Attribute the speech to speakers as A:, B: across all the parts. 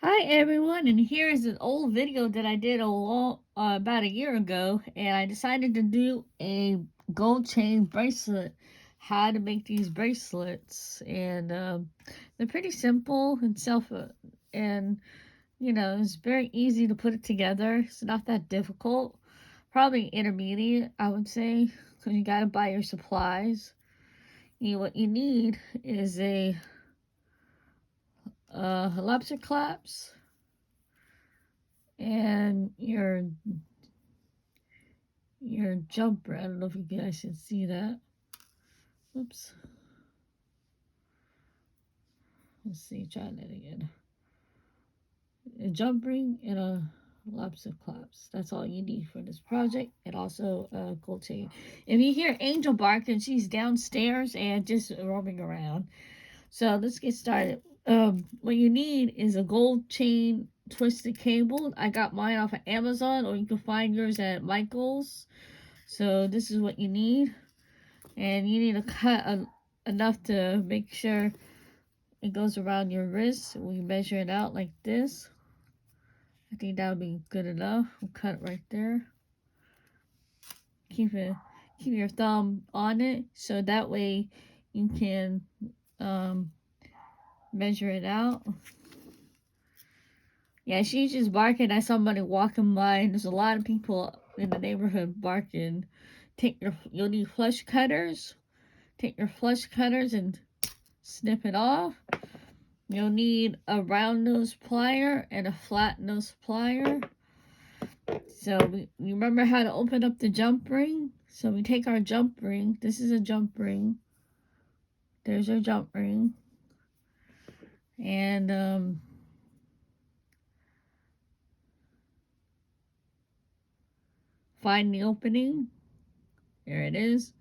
A: Hi everyone, and here is an old video that I did about a year ago, and I decided to do a gold chain bracelet. How to make these bracelets, and they're pretty simple and and it's very easy to put it together. It's not that difficult. Probably intermediate, I would say, because you gotta buy your supplies. What you need is a lobster clasp and your jumper. I don't know if you guys can see that. Oops. Let's see, try that again. A jump ring and a lobster clasp. That's all you need for this project. And also a gold chain. If you hear Angel barking, she's downstairs and just roaming around. So let's get started. What you need is a gold chain twisted cable. I got mine off of Amazon, or you can find yours at Michael's. So this is what you need. And you need to cut enough to make sure it goes around your wrist. We measure it out like this. I think that would be good enough. We'll cut it right there. Keep your thumb on it so that way you can measure it out. Yeah, she's just barking at somebody walking by, and there's a lot of people in the neighborhood barking. You'll need flush cutters. Take your flush cutters and snip it off. You'll need a round nose plier and a flat nose plier. So you remember how to open up the jump ring? So we take our jump ring. This is a jump ring. There's our jump ring. And find the opening. There it is.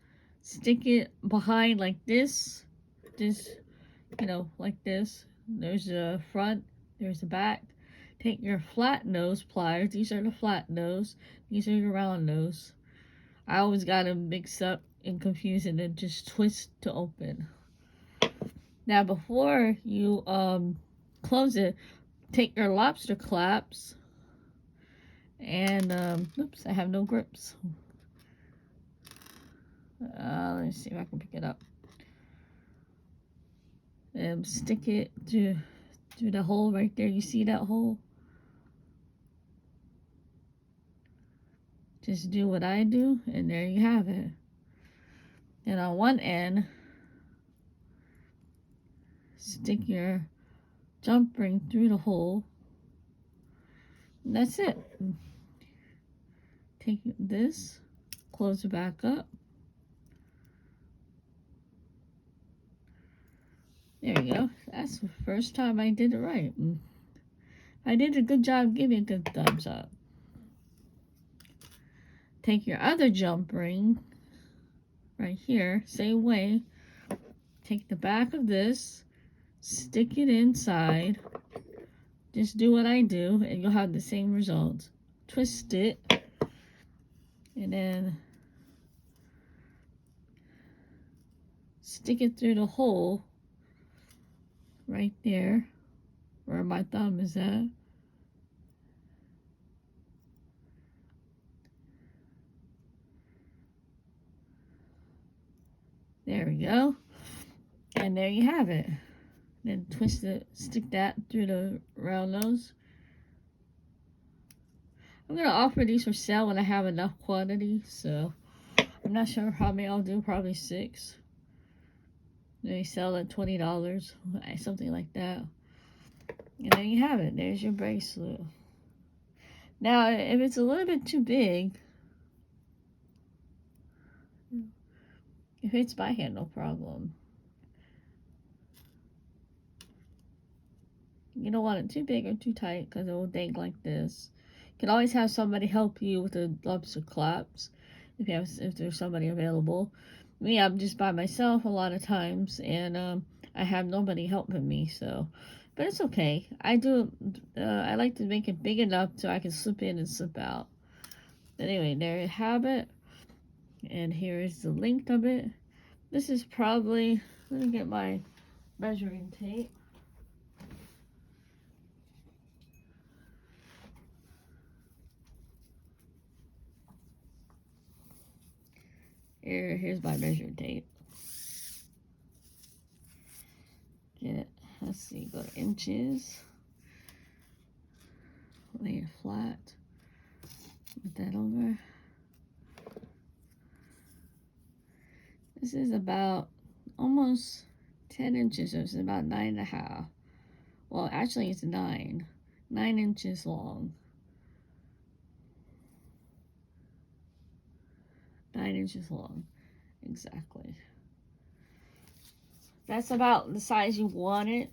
A: Stick it behind like this. Like this. There's the front. There's the back. Take your flat nose pliers. These are the flat nose. These are your round nose. I always got them mixed up and confused and then just twist to open. Now before you close it, take your lobster clasp and oops, I have no grips. Let's see if I can pick it up. And stick it through the hole right there. You see that hole? Just do what I do, and there you have it. And on one end, stick your jump ring through the hole. And that's it. Take this, close it back up. There you go. That's the first time I did it right. I did a good job. Give me a good thumbs up. Take your other jump ring right here, same way. Take the back of this, stick it inside. Just do what I do, and you'll have the same result. Twist it, and then stick it through the hole right there where my thumb is at. There we go. And there you have it. Then twist it, stick that through the round nose. I'm going to offer these for sale when I have enough quantity, so I'm not sure how many I'll do, probably 6. They sell at $20, something like that. And there you have it. There's your bracelet. Now, if it's a little bit too big, it fits my hand, no problem. You don't want it too big or too tight because it will dang like this. You can always have somebody help you with the lobster clasp if there's somebody available. Me, I'm just by myself a lot of times, and I have nobody helping me, so. But it's okay. I like to make it big enough so I can slip in and slip out. Anyway, there you have it. And here is the length of it. This is probably, let me get my measuring tape. Here's my measure tape. Get it. Let's see. Go to inches. Lay it flat. Put that over. This is about almost 10 inches. So it's about 9.5. Well, actually, it's 9 inches long. 9 inches long. Exactly. That's about the size you want it,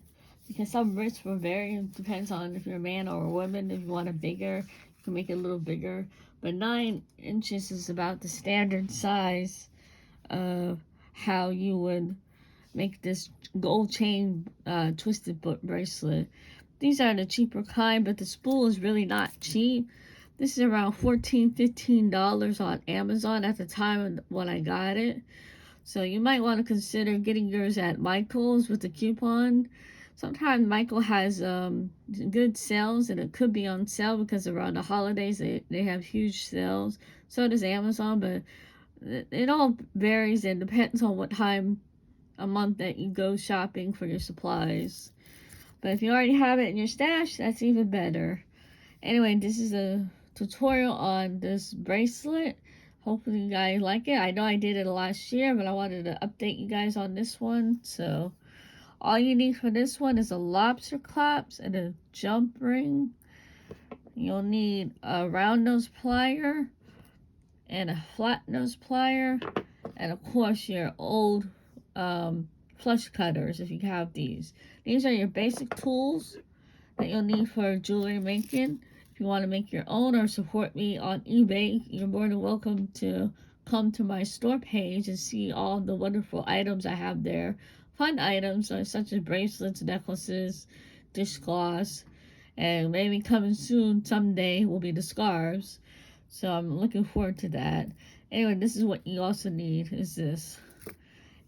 A: because some wrists will vary. It depends on if you're a man or a woman. If you want it bigger, you can make it a little bigger. But 9 inches is about the standard size of how you would make this gold chain twisted bracelet. These are the cheaper kind, but the spool is really not cheap. This is around $14-15 on Amazon at the time when I got it. So you might want to consider getting yours at Michael's with the coupon. Sometimes Michael has good sales, and it could be on sale because around the holidays they have huge sales. So does Amazon, but it all varies and depends on what time a month that you go shopping for your supplies. But if you already have it in your stash, that's even better. Anyway, this is a tutorial on this bracelet. Hopefully you guys like it. I know I did it last year, but I wanted to update you guys on this one. So all you need for this one is a lobster clasp and a jump ring. You'll need a round nose plier and a flat nose plier, and of course your old flush cutters if you have these. These are your basic tools that you'll need for jewelry making. If you want to make your own or support me on eBay, you're more than welcome to come to my store page and see all the wonderful items I have there. Fun items such as bracelets, necklaces, dishcloths, and maybe coming soon someday will be the scarves. So I'm looking forward to that. Anyway, this is what you also need, is this.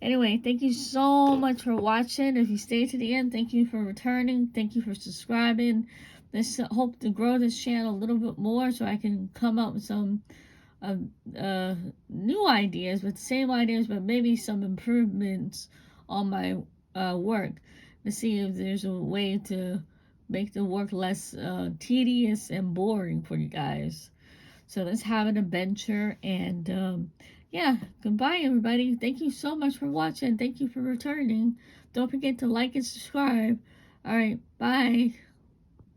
A: Anyway, thank you so much for watching. If you stayed to the end, thank you for returning. Thank you for subscribing. Let's hope to grow this channel a little bit more so I can come up with some new ideas, with the same ideas, but maybe some improvements on my work, to see if there's a way to make the work less tedious and boring for you guys. So let's have an adventure, and yeah, goodbye everybody. Thank you so much for watching. Thank you for returning. Don't forget to like and subscribe. All right, bye.